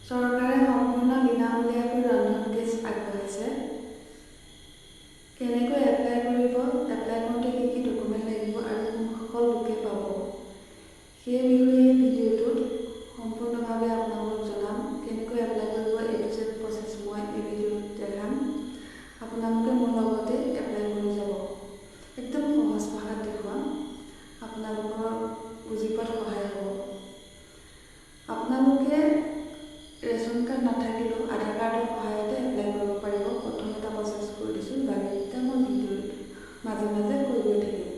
চৰকাৰে সম্পূৰ্ণ বিনামূলীয়াকৈ ৰন্ধন গেছ আগবঢ়াইছে। কেনেকৈ এপ্লাই কৰিব, এপ্লাই কৰোঁতে কি কি ডকুমেণ্ট লাগিব আৰু কোনসকল লোকে পাব, সেই বিষয়ে ভিডিঅ'টোত সম্পূৰ্ণভাৱে আপোনালোকক জনাম। কেনেকৈ এপ্লাই কৰিব A to Z প্ৰচেছ মই এই ভিডিঅ'ত দেখাম। আপোনালোকে মোৰ লগতে এপ্লাই কৰি যাব। একদম সহজ ভাষাত দেখুৱাম, আপোনালোকৰ বুজি পোৱাত সহায় হ'ব। আপোনালোকে ৰেচন কাৰ্ড নাথাকিলেও আধাৰ কাৰ্ডৰ সহায়তে এপ্লাই কৰিব পাৰিব। প্ৰথম এটা প্ৰচেছ কৰি দিছোঁ, বাকীকেইটা মই ভিডিঅ'ত মাজে মাজে কৈ গৈ থাকিম।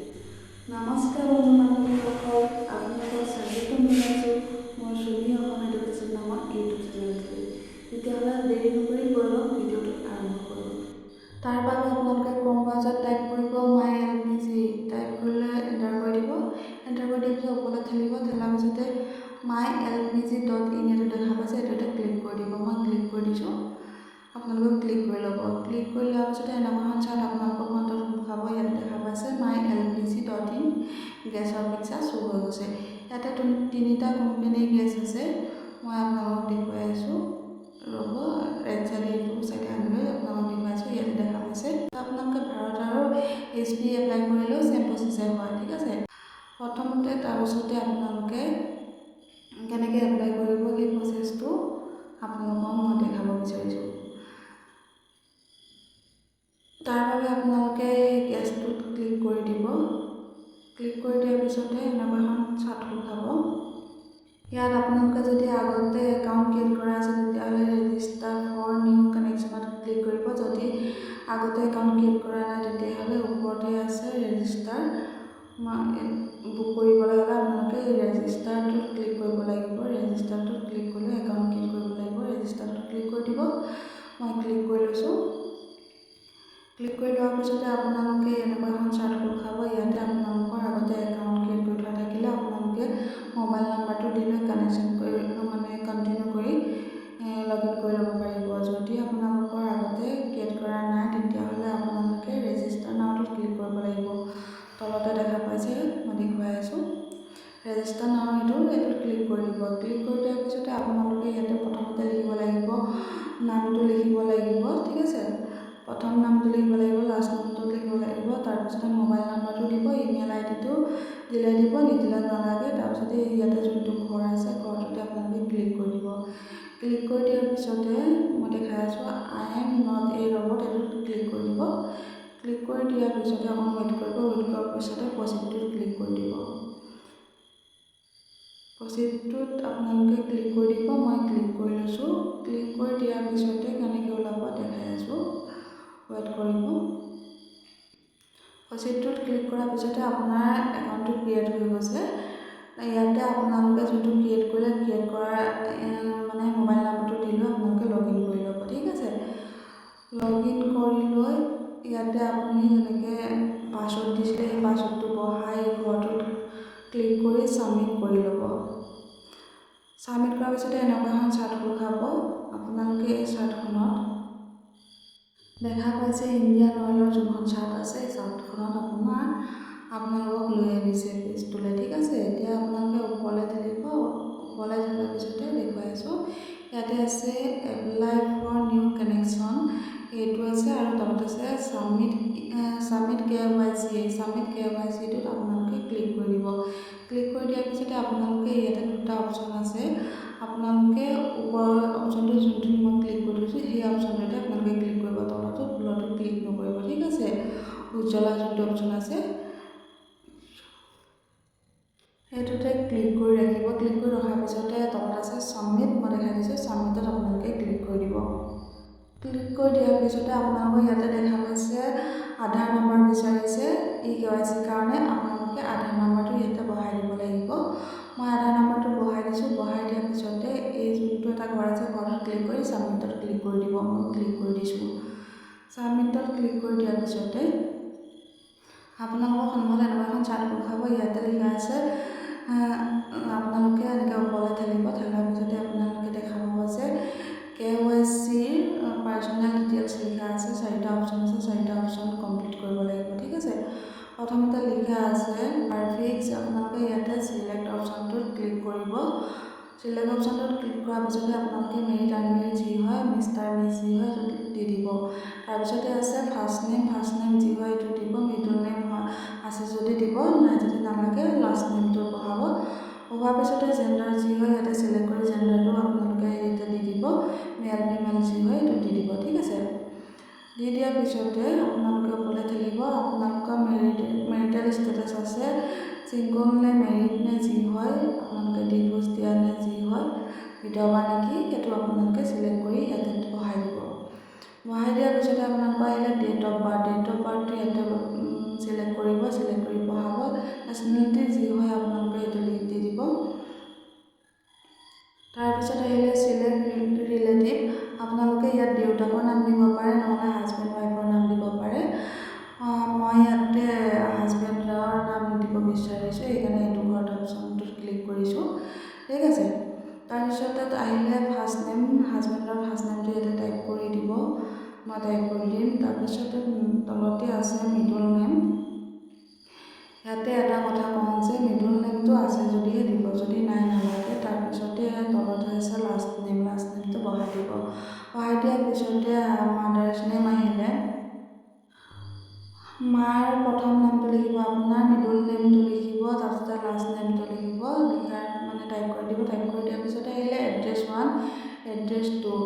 নমস্কাৰ বন্ধু বান্ধৱীসকল, আপোনালোকক স্বাগতম জনাইছোঁ মোৰ ছবি অসম এডুকেশ্যন নামৰ ইউটিউব চেনেলটোলৈ। তেতিয়াহ'লে দেৰি নকৰি বলক ভিডিঅ'টো আৰম্ভ কৰোঁ। তাৰ বাবে আপোনালোকে ক্ৰম ব্ৰাউজাৰত টাইপ কৰিব MyLPG, টাইপ কৰিলে এণ্টাৰ কৰি দিব। এণ্টাৰ কৰি দিয়াৰ পিছত ওপৰলৈ ঠেলিব, ঠেলাৰ পিছতে mylpg.in এইটো দেখা পাইছে, এইটোতে ক্লিক কৰি দিব। মই ক্লিক কৰি দিছোঁ, আপোনালোকে ক্লিক কৰি ল'ব। ক্লিক কৰি লোৱাৰ পিছতে এনেকুৱাখন চাৰ্ট আপোনালোকৰ মনত দেখাব। ইয়াত দেখা পাইছে mylpg.in গেছৰ পিকচাৰ শ্ব' হৈ গৈছে। ইয়াতে তিনিটা কোম্পানীৰ গেছ আছে, মই আপোনালোকক দেখুৱাই আছোঁ। ৰ'ব, ৰাইট চাইডে এইটো চাইডে আনিলৈ আপোনালোকক দেখুৱাইছোঁ। ইয়াতে দেখা পাইছে আপোনালোকে ভাৰত আৰু HP এপ্লাই কৰিলেও চেম প্ৰচেছে হয়, ঠিক আছে। প্ৰথমতে তাৰপিছতে আপোনালোকে কেনেকৈ এপ্লাই কৰিব সেই প্ৰচেছটো আপোনালোকক মই দেখাব বিচাৰিছোঁ। তাৰ বাবে আপোনালোকে গেছটোত ক্লিক কৰি দিব। ক্লিক কৰি দিয়াৰ পিছতে এনেকুৱা এখন চাৰ্ট খোলাব। ইয়াত আপোনালোকে যদি আগতে একাউণ্ট ক্ৰিয়েট কৰা আছে তেতিয়াহ'লে ৰেজিষ্টাৰ ফৰ নিউ কানেকশ্যনত ক্লিক কৰিব। যদি আগতে একাউণ্ট ক্ৰিয়েট কৰা নাই তেতিয়াহ'লে ওপৰতে আছে ৰেজিষ্টাৰ। বুক কৰিবলৈ হ'লে আপোনালোকে ৰেজিষ্টাৰটোত ক্লিক কৰিব লাগিব। ৰেজিষ্টাৰটোত ক্লিক কৰিলে একাউণ্ট ক্ৰিয়েট কৰিব লাগিব। ৰেজিষ্টাৰটোত ক্লিক কৰি দিব। মই ক্লিক কৰি লৈছোঁ। ক্লিক কৰি লোৱাৰ পিছতে আপোনালোকে এনেকুৱা এখন চাৰ্ট খোল খাব। ইয়াতে আপোনালোকৰ আগতে একাউণ্ট ক্ৰিয়েট কৰি থোৱা থাকিলে আপোনালোকে মোবাইল নাম্বাৰটো দি লৈ কানেকশ্যন কৰি কণ্টিনিউ কৰি লগ ইন কৰি ল'ব পাৰিব। যদি আপোনালোকৰ আগতে ক্ৰিয়েট কৰা নাই তেতিয়াহ'লে আপোনালোকে ৰেজিষ্টাৰ নাওটোত ক্লিক কৰিব লাগিব। তলতে দেখা পাইছে, মই দেখুৱাই আছোঁ। ৰেজিষ্টাৰ নাও এইটোত ক্লিক কৰি দিব। ক্লিক কৰি দিয়াৰ পিছতে আপোনালোকে ইয়াতে প্ৰথমতে লিখিব লাগিব, নামটো লিখিব লাগিব, ঠিক আছে। প্ৰথম নামটো লিখিব লাগিব, লাষ্ট নামটো লিখিব লাগিব। তাৰপিছতে মোবাইল নাম্বাৰটো দিব, ইমেইল আইডিটো দিলে দিব, নিদিলে নালাগে। তাৰপিছতে ইয়াতে যোনটো ঘৰ আছে ঘৰটোতে আপোনালোকে ক্লিক কৰি দিব। ক্লিক কৰি দিয়াৰ পিছতে মই দেখাই আছোঁ I am not a robot, এইটোত ক্লিক কৰি দিব। ক্লিক কৰি দিয়াৰ পিছতে অকণ ৱেইট কৰিব। ৱেইট কৰাৰ পিছতে প্ৰচিডটোত ক্লিক কৰি দিব। প্ৰচিডটোত আপোনালোকে ক্লিক কৰি দিব। মই ক্লিক কৰি লৈছোঁ। ক্লিক কৰি দিয়াৰ পিছতে কেনেকৈ ওলাব দেখাই আছোঁ, ৱেইট কৰিব। প্ৰচিডটোত ক্লিক কৰাৰ পিছতে আপোনাৰ একাউণ্টটো ক্ৰিয়েট হৈ গৈছে। ইয়াতে আপোনালোকে যোনটো ক্ৰিয়েট কৰিলে ক্ৰিয়েট কৰা মোবাইল নাম্বাৰটো দি লৈ আপোনালোকে লগ ইন কৰি ল'ব, ঠিক আছে। লগ ইন কৰি লৈ ইয়াতে আপুনি যেনেকৈ পাছৱৰ্ড দিছিলে সেই পাছৱৰ্ডটো বহাই ঘৰটোত ক্লিক কৰি ছাবমিট কৰি ল'ব। ছাবমিট কৰাৰ পিছতে এনেকুৱা এখন চাৰ্ট খোল খাব। আপোনালোকে এই চাৰ্টখনত দেখা পাইছে ইণ্ডিয়ান অইলৰ যোনখন চাৰ্ট আছে, এই চাৰ্টখনত আপোনালোকক লৈ আনিছে পেজটোলৈ, ঠিক আছে। এতিয়া আপোনালোকে ওপৰলৈ ঠেলিব। ওপৰলৈ ঠেলাৰ পিছতে দেখুৱাই আছোঁ। ইয়াতে আছে এপ্লাই ফৰ নিউ কানেকশ্যন, এইটো আছে আৰু তলত আছে ছাবমিট KYC। ছাবমিট KYCটোত আপোনালোকে ক্লিক কৰি দিব। ক্লিক কৰি দিয়াৰ পিছতে আপোনালোকে ইয়াতে দুটা অপশ্যন আছে। আপোনালোকে ওপৰৰ অপশ্যনটো যোনটো মই ক্লিক কৰি দিছোঁ সেই অপশ্যনটোতে আপোনালোকে ক্লিক কৰিব। তলটোত ফুলতো ক্লিক নকৰিব, ঠিক আছে। উজ্জ্বলা যোনটো অপশ্যন আছে সেইটোতে ক্লিক কৰি ৰাখিব। ক্লিক কৰি ৰখাৰ পিছতে তলত আছে ছাবমিট, মই দেখাই দিছোঁ। ছাবমিটত আপোনালোকে ক্লিক কৰি দিব। ক্লিক কৰি দিয়াৰ পিছতে আপোনালোকৰ ইয়াতে দেখা পাইছে আধাৰ নম্বৰ বিচাৰিছে KYC কাৰণে। আপোনালোকে আধাৰ নম্বৰটো ইয়াতে বহাই দিব লাগিব। মই আধাৰ নম্বৰটো বহাই দিছোঁ। বহাই দিয়াৰ পিছতে এই যোনটো এটা ঘৰ আছে ঘৰটোত ক্লিক কৰি ছাবমিটত ক্লিক কৰি দিব। মই ক্লিক কৰি দিছোঁ। ছাবমিটত ক্লিক কৰি দিয়াৰ পিছতে আপোনালোকৰ সন্মুখত এনেকুৱা এখন চাৰ্ট খোল খাব। ইয়াতে লিখা আছে আপোনালোকে এনেকৈ ওপৰলৈ ঠেলিব। ঠেলাৰ পিছতে আপোনালোকে দেখা পাব যে KYC পাৰ্চনেল ডিটেইলছ লিখা আছে। চাৰিটা অপশ্যন আছে, চাৰিটা অপশ্যন কমপ্লিট কৰিব লাগিব, ঠিক আছে। প্ৰথমতে লিখা আছে পাৰফেক্ট। আপোনালোকে ইয়াতে চিলেক্ট অপশ্যনটোত ক্লিক কৰিব। চিলেক্ট অপশ্যনটোত ক্লিক কৰাৰ পিছতে আপোনালোকে মেৰিট আনমেৰিট যি হয় মিষ্টাৰ মিছ যি হয় সেইটো দি দিব। তাৰপিছতে আছে ফাৰ্ষ্ট নেম যি হয় এইটো দিব, মিডল নেম আছে যদি দিব, নাই যদি নালাগে লাষ্ট নেমটো পঢ়াব। পঢ়োৱাৰ পিছতে জেণ্ডাৰ যি হয় ইয়াতে চিলেক্ট কৰি জেণ্ডাৰটো আপোনালোকে ইয়াতে দি দিব, মেল ফিমেল যি হয় এইটো দি দিব। ঠিক আছে, দি দিয়াৰ পিছতে আপোনালোকে ওপৰলৈ ঠেলিব আপোনালোকৰ মেৰিটেল ষ্টেটাছ আছে ছিংগল নে মেৰিড নে যি হয়, আপোনালোকে ডিভোৰ্চ দিয়া নে যি হয়, বিধৱা নেকি সেইটো আপোনালোকে চিলেক্ট কৰি ইয়াতে বহাই দিব। বহাই দিয়াৰ পিছতে আপোনালোকৰ আহিলে ডেট অফ বাৰ্থটো ইয়াতে চিলেক্ট কৰিব, চিলেক্ট কৰি বহাব। নেশ্যনেলিটি যি হয় আপোনালোকে এইটো দি দিব। তাৰপিছত আহিলে চিলেক্ট ৰিলেটিভ, আপোনালোকে ইয়াত দেউতাকৰ নাম দিব পাৰে, নহ'লে হাজবেণ্ড ৱাইফৰ নাম দিব পাৰে। মই ইয়াতে হাজবেণ্ডৰ নাম দিব বিচাৰিছোঁ, সেইকাৰণে এইটো ঘৰত অপশ্যনটোত ক্লিক কৰিছোঁ। ঠিক আছে, তাৰপিছতে আহিলে ফাৰ্ষ্ট নেম, হাজবেণ্ডৰ ফাৰ্ষ্ট নেমটো ইয়াতে টাইপ কৰি দিব, মই টাইপ কৰি দিম। তাৰপিছতে তলতে আছে মিডল নেম, ইয়াতে এটা কথা কওঁ যে মিডল নেমটো আছে যদিহে দিব, যদি নাই নালাগে। তাৰপিছতে তলতে আছে লাষ্ট নেমটো বহাই দিব। বহাই দিয়াৰ পিছতে মাদাৰ্ছ নেম আহিলে মাৰ প্ৰথম নামটো লিখিব, আপোনাৰ মিডল নেমটো লিখিব, তাৰপিছতে লাষ্ট নেমটো লিখিব, লিখাৰ মানে টাইপ কৰি দিব। টাইপ কৰি দিয়াৰ পিছতে আহিলে এড্ৰেছ 1 এড্ৰেছ 2,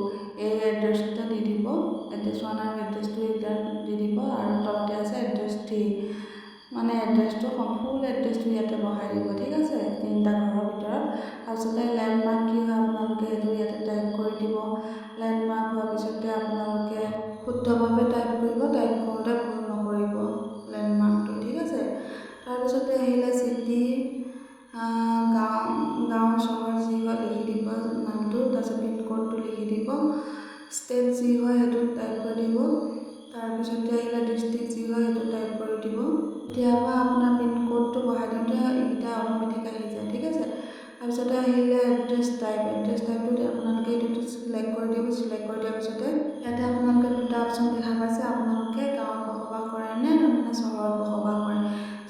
এই এড্ৰেছটো দি দিব, এড্ৰেছ 1 আৰু এড্ৰেছ 2 এইবিলাক দি দিব। আৰু তলতে আছে এড্ৰেছ 3, মানে এড্ৰেছটো ফুল এড্ৰেছটো ইয়াতে বহাই দিব। ঠিক আছে, 3টা ঘৰৰ ভিতৰত। তাৰপিছতে লেণ্ডমাৰ্ক কি হয় আপোনালোকে সেইটো ইয়াতে টাইপ কৰি দিব। লেণ্ডমাৰ্ক হোৱাৰ পিছতে আপোনালোকে শুদ্ধভাৱে টাইপ কৰিব, টাইপ কৰোঁতে ভুল নকৰিব লেণ্ডমাৰ্কটো। ঠিক আছে, তাৰপিছতে আহিলে চিটি, গাঁও চহৰ যি হয় লিখি দিব নামটো, তাৰপিছত পিনক'ডটো লিখি দিব, ষ্টেট যি হয় সেইটো টাইপ কৰি দিব। তাৰপিছতে আহিলে ডিষ্ট্ৰিক্ট যি হয় সেইটো টাইপ কৰি দিব। কেতিয়াবা আপোনাৰ পিনক'ডটো বহাই দিওঁতে এইকেইটা অট'মেটিক আহি যায়। ঠিক আছে, তাৰপিছতে আহিলে এড্ৰেছ টাইপটোত আপোনালোকে এইটো চিলেক্ট কৰি দিব। চিলেক্ট কৰি দিয়াৰ পিছতে ইয়াতে আপোনালোকে দুটা অপশ্যন দেখা পাইছে, আপোনালোকে গাঁৱত বসবাস কৰে নে চহৰত বসবাস কৰে।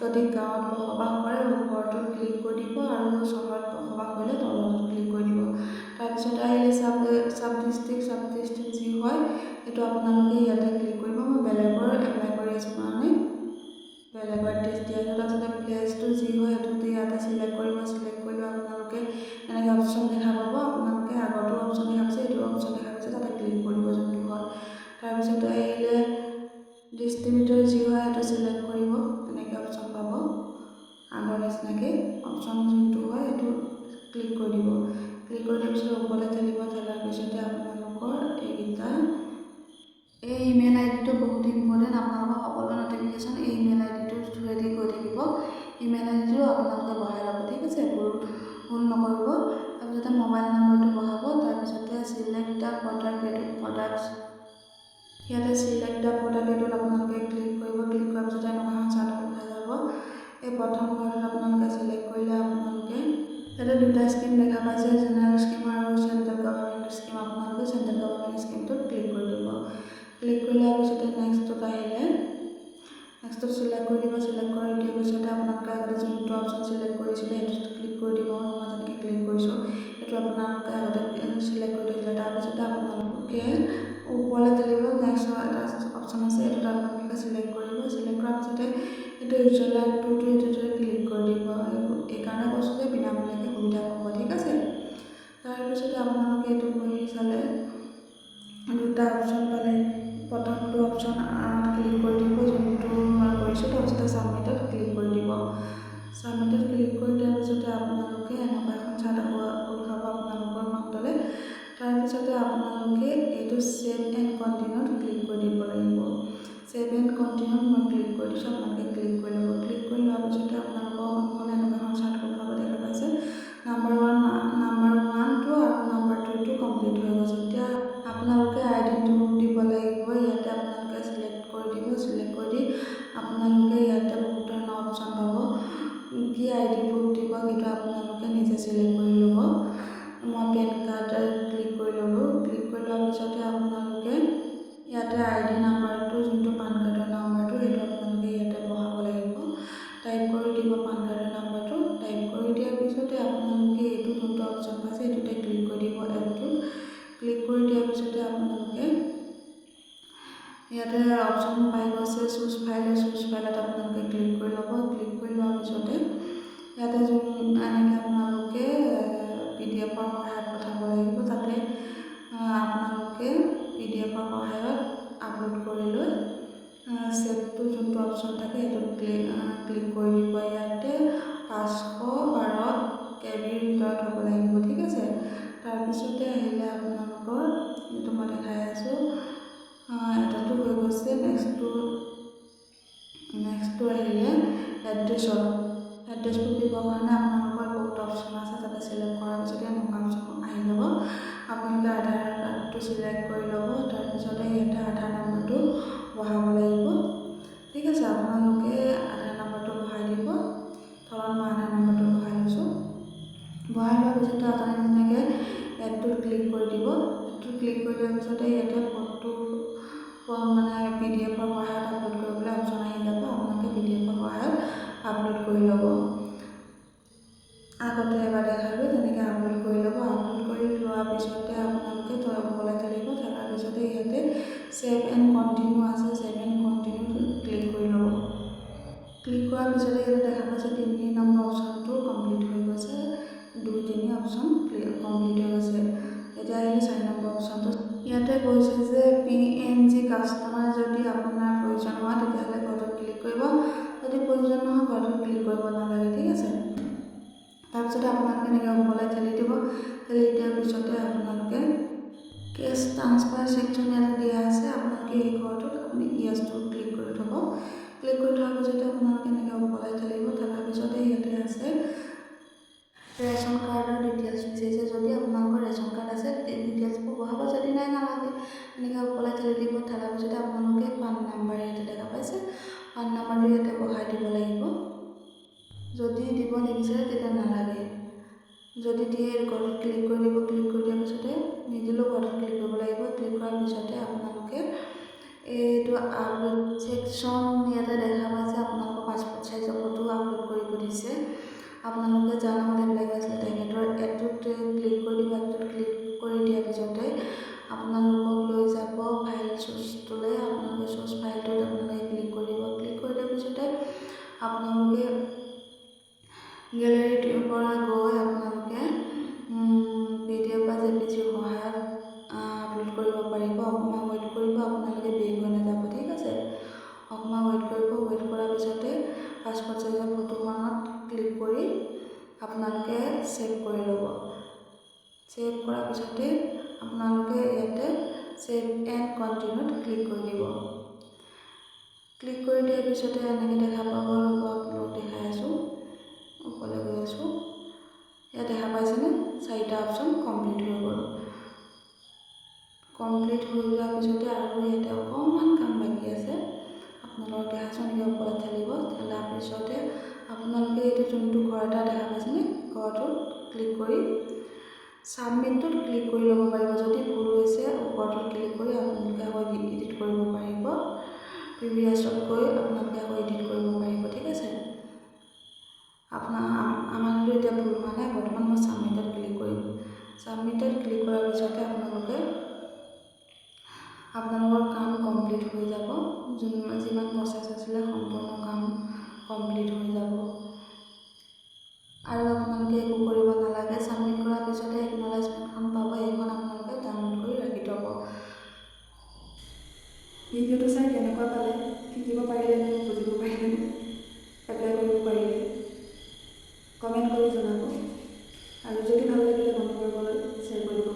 যদি গাঁৱত বসবাস কৰে ওপৰটোত ক্লিক কৰি দিব, আৰু চহৰত বসবাস কৰিলে তলটোত ক্লিক কৰি দিব। তাৰপিছতে আহিলে চাব ডিষ্ট্ৰিক্ট যি হয় সেইটো আপোনালোকে ইয়াতে ক্লিক কৰিব। মই বেলেগৰ এপ্লাই কৰি আছোঁ কাৰণে বেলেগৰ এড্ৰেছ দিয়া আছে। তাৰপিছতে প্লেচটো যি হয় সেইটো ইয়াতে চিলেক্ট কৰিব। চিলেক্ট কৰিলে আপোনালোকে এনেকৈ অপশ্যন দেখা পাব, আপোনালোকে আগতো অপশ্যন দেখা পাইছে, এইটো অপশ্যন দেখা পাইছে, তাতে ক্লিক কৰিব যোনটো হয়। তাৰপিছতে আহিলে ডিষ্ট্ৰিবিউটৰ যি হয় সেইটো চিলেক্ট কৰিব, এনেকৈ অপশ্যন পাব আগৰ নিচিনাকৈ। অপশ্যন যোনটো হয় সেইটো ক্লিক কৰি দিব। ক্লিক কৰি দিয়াৰ পিছত ওপৰলৈ ঠেলিব, ঠেলাৰ পিছতে আপোনালোকৰ এইকেইটা এই ইমেইল আইডিটো বহুত ইম্পৰ্টেণ্ট, আপোনালোকৰ সকলো নটিফিকেশ্যন এই ইমেইল আইডিটোৰ থ্ৰুৱেদি গৈ থাকিব। ইমেইল আইডিটো আপোনালোকে বহাই ল'ব। ঠিক আছে, ভুল নকৰিব। তাৰপিছতে মোবাইল নম্বৰটো বহাব। তাৰপিছতে চিলেক্ট দ্য প্ৰডাক্টছ, ইয়াতে চিলেক্ট দ্য প্ৰডাক্টটোত আপোনালোকে ক্লিক কৰিব। ক্লিক কৰাৰ পিছতে এনেকুৱা এখন চাৰ্ট ওলাই যাব। এই প্ৰথম ঘৰটোত আপোনালোকে চিলেক্ট কৰিলে আপোনালোকে ইয়াতে দুটা স্কিম দেখা পাইছে, জেনেৰেল স্কিম আৰু চেণ্ট্ৰেল গভৰ্ণমেণ্ট স্কিম। আপোনালোকে চেণ্ট্ৰেল গভৰ্ণমেণ্ট স্কিমটোত ক্লিক কৰি দিব। ক্লিক কৰি দিয়াৰ পিছতে নেক্সটত আহিলে নেক্সটত চিলেক্ট কৰি দিব। চিলেক্ট কৰি দিয়াৰ পিছতে আপোনালোকে আগতে যোনটো অপশ্যন চিলেক্ট কৰিছিলে সেইটোত ক্লিক কৰি দিব। মই যেনেকৈ ক্লিক কৰিছোঁ সেইটো আপোনালোকে আগতে চিলেক্ট কৰি দিছিলে। তাৰপিছতে আপোনালোকে ওপৰলৈ ঠেলিব, নেক্সট এটা অপশ্যন আছে এইটোত আপোনালোকে চিলেক্ট কৰিব। চিলেক্ট কৰাৰ পিছতে এইটো ইউজৰটো এইটোতে ক্লিক কৰি দিব। এইকাৰণে কৈছোঁ যে বিনামূলীয়াকৈ সুবিধা পাব। ঠিক আছে, তাৰপিছতে আপোনালোকে এইটো কৰি চালে দুটা অপশ্যন পালে। প্ৰথমটো অপশ্যন ক্লিক কৰি দিব যোনটো মই কৰিছোঁ, তাৰপিছতে ছাবমিটত ক্লিক কৰি দিব। ছাবমিটত ক্লিক কৰি দিয়াৰ পিছতে আপোনালোকে এনেকুৱা এখন চাৰ্ট খোল খাব আপোনালোকৰ মনটোলৈ। তাৰপিছতে আপোনালোকে এইটো ছেভ এণ্ড কণ্টিনিউত ক্লিক কৰি দিব লাগিব। ছেভ এণ্ড কণ্টিনিউত মই ক্লিক কৰি দিছোঁ, আপোনালোকে ক্লিক কৰি ল'ব। ক্লিক কৰি লোৱাৰ পিছতে আপোনালোকৰ সন্মুখলৈ এনেকুৱা এখন চাৰ্ট খোল খাব দেখা পাইছে। নাম্বাৰ 1টো আৰু নাম্বাৰ 2টো কমপ্লিট হৈ গৈছে। এতিয়া আপোনালোকে আইডেণ্টি প্ৰুফ দিব লাগিব। ইয়াতে আপোনালোকে চিলেক্ট কৰি দিব। চিলেক্ট কৰি দি আপোনালোকে ইয়াতে বহুত ধৰণৰ অপশ্যন পাব, কি আইডি প্ৰুফ দিব সেইটো আপোনালোকে নিজে চিলেক্ট কৰি ল'ব। মই পেন কাৰ্ড ক্লিক কৰি ল'লোঁ। ক্লিক কৰি লোৱাৰ পিছতে আপোনালোকে ইয়াতে আইডি নাম্বাৰটো যোনটো পান কাৰ্ডৰ নাম্বাৰটো সেইটো আপোনালোকে ইয়াতে বহাব লাগিব। টাইপ কৰি দিব পান কাৰ্ডৰ নাম্বাৰটো। টাইপ কৰি দিয়াৰ পিছতে আপোনালোকে এইটো যোনটো অপশ্যন পাইছে সেইটোতে ক্লিক কৰি দিব ইয়াতে অপশ্যন পাই গৈছে চুজ ফাইলত আপোনালোকে ক্লিক কৰি ল'ব। ক্লিক কৰি লোৱাৰ পিছতে ইয়াতে এনেকৈ আপোনালোকে PDF-ৰ সহায়ত পঠাব লাগিব। তাতে আপোনালোকে PDF-ৰ সহায়ত আপলোড কৰি লৈ ছেভটো যোনটো অপশ্যন থাকে সেইটোত ক্লিক কৰি দিব। ইয়াতে 512 KB ভিতৰত হ'ব লাগিব, ঠিক আছে। তাৰপিছতে আহিলে আপোনালোকৰ যিটো মই দেখাই আছোঁ এটাটো হৈ গৈছে। নেক্সটটো আহিলে এড্ৰেছ বুক দিবৰ কাৰণে আপোনালোকৰ বহুত অপশ্যন আছে। তাতে চিলেক্ট কৰাৰ পিছতে এনেকুৱা অপশ্যন আহি যাব। আপোনালোকে আধাৰ কাৰ্ডটো চিলেক্ট কৰি ল'ব। তাৰপিছতে ইয়াতে আধাৰ নম্বৰটো বহাব লাগিব, ঠিক আছে। আপোনালোকে আধাৰ নম্বৰটো বহাই দিব। তলত মই আধাৰ নম্বৰটো বহাই লৈছোঁ। বহাই লোৱাৰ পিছতে আপুনি ধুনীয়াকৈ এডটোত ক্লিক কৰি দিব। এডটোত ক্লিক কৰি দিয়াৰ পিছতে ইয়াতে ফটো মানে PDF-ৰ সহায়ত আপলোড কৰিবলৈ অপশ্যন আহি যাব। আপোনালোকে PDF-ৰ সহায়ত আপলোড কৰি ল'ব। আগতে এবাৰ দেখালোঁ তেনেকৈ আপলোড কৰি ল'ব। আপলোড কৰি লোৱাৰ পিছতে আপোনালোকে তললৈ থাকিব। থকাৰ পিছতে ইয়াতে ছেভ এণ্ড কণ্টিনিউ আছে। ছেভ এণ্ড কণ্টিনিউ ক্লিক কৰি ল'ব। ক্লিক কৰাৰ পিছতে ইয়াতে দেখা পাইছে 3 নম্বৰ অপশ্যনটো কমপ্লিট হৈ গৈছে। 2-3 অপশ্যন কমপ্লিট হৈ গৈছে। এতিয়া আহিলে 4 নম্বৰ অপশ্যনটো। ইয়াতে কৈছে যে PNG কাষ্টমাৰ যদি আপোনাৰ প্ৰয়োজন হয় তেতিয়াহ'লে ঘৰটোত ক্লিক কৰিব। যদি প্ৰয়োজন নহয় ঘৰটোত ক্লিক কৰিব নালাগে, ঠিক আছে। তাৰপিছতে আপোনালোকে এনেকৈ ওপৰলৈ ঠেলি দিব। ঠেলি দিয়াৰ পিছতে আপোনালোকে কেছ ট্ৰান্সফাৰ ছেকশ্যন ইয়াতে দিয়া আছে। আপোনালোকে এই ঘৰটোত আপুনি ইয়েছটো ক্লিক কৰি থ'ব। ক্লিক কৰি থোৱাৰ পিছতে আপোনালোকে এনেকৈ ওপৰলৈ ঠেলিব। থকাৰ পিছতে ইয়াতে আছে ৰেচন কাৰ্ডৰ ডিটেইলছ বিচাৰিছে। যদি আপোনালোকৰ ৰেচন কাৰ্ড আছে ডিটেইলছবোৰ বহাব, যদি নাই নালাগে। এনেকৈ ওপৰলৈ ঠেলি দিব। থকাৰ পিছতে আপোনালোকে পান নাম্বাৰ ইয়াতে দেখা পাইছে। পান নাম্বাৰটো ইয়াতে বহাই দিব লাগিব। যদি দিব নিবিচাৰে তেতিয়া নালাগে। যদি দিয়ে ঘৰটোত ক্লিক কৰি দিব। ক্লিক কৰি দিয়াৰ পিছতে নিদিলেও ঘৰটোত ক্লিক কৰিব লাগিব। ক্লিক কৰাৰ পিছতে আপোনালোকে এইটো আপলোড ছেকশ্যন ইয়াতে দেখা পাইছে। আপোনালোকৰ পাছপৰ্ট চাইজৰ ফটো আপলোড কৰিব দিছে। আপোনালোকে যাৰ নামত এপ্লাই কৰিছিলে তেখেতৰ এডটোত ক্লিক কৰি দিব। এডটোত ক্লিক কৰি দিয়াৰ পিছতে আপোনালোকক লৈ যাব ফাইল চুজটোলৈ। আপোনালোকে চুজ ফাইলটোত আপোনালোকে ক্লিক কৰি দিব। ক্লিক কৰি দিয়াৰ পিছতে আপোনালোকে গেলেৰীৰ পৰা গৈ আপোনালোকে PDF বা JPG-ৰ সহায়ত আপলোড কৰিব পাৰিব। অকণমান ৱেইট কৰিব। আপোনালোকে বেক হৈ নাযাব, ঠিক আছে। অকণমান ৱেইট কৰিব। ৱেইট কৰাৰ পিছতে পাছপৰ্ট চাইজৰ ফটোখনত ক্লিক কৰি আপোনালোকে ছেভ কৰি ল'ব। ছেভ কৰাৰ পিছতে আপোনালোকে ইয়াতে ছেভ এণ্ড কণ্টিনিউত ক্লিক কৰি দিব। ক্লিক কৰি দিয়াৰ পিছতে এনেকৈ দেখা পাব। আপোনালোক দেখাই আছোঁ, ওপৰলৈ গৈ আছোঁ। ইয়াত দেখা পাইছেনে 4টা অপশ্যন কমপ্লিট হৈ গ'ল। কমপ্লিট হৈ যোৱাৰ পিছতে আৰু ইয়াতে অকণমান কাম বাকী আছে। আপোনালোকক দেখাইছোঁ এনেকৈ ওপৰত ঠেলিব। ঠেলাৰ পিছতে আপোনালোকে এইটো যোনটো ঘৰ এটা দেখা পাইছেনে ঘৰটোত ক্লিক কৰি ছাবমিটটোত ক্লিক কৰি ল'ব পাৰিব। যদি ভুল হৈছে ওপৰটোত ক্লিক কৰি আপোনালোকে আকৌ এডিট কৰিব পাৰিব। প্ৰিভিয়াছত গৈ আপোনালোকে আকৌ এডিট কৰিব পাৰিব, ঠিক আছে। আমাৰতো এতিয়া ভুল হোৱা নাই। বৰ্তমান মই ছাবমিটত ক্লিক কৰিম। ছাবমিটত ক্লিক কৰাৰ পিছতে আপোনালোকৰ কাম কমপ্লিট হৈ যাব। যিমান প্ৰচেছ আছিলে সম্পূৰ্ণ কাম কমপ্লিট হৈ যাব। আৰু আপোনালোকে একো কৰিব নালাগে। ছাবমিট কৰাৰ পিছতে একনলেজমেণ্টখন পাব। সেইখন আপোনালোকে ডাউনলোড কৰি ৰাখি থ'ব। ভিডিঅ'টো চাই কেনেকুৱা পালে, শিকিব পাৰিলে নে বুজিব পাৰিলে নে এপ্লাই কৰিব পাৰিলে কমেণ্ট কৰি জনাব। আৰু যদি ভাল লাগিলে কমেণ্ট কৰিবলৈ শ্বেয়াৰ কৰিব।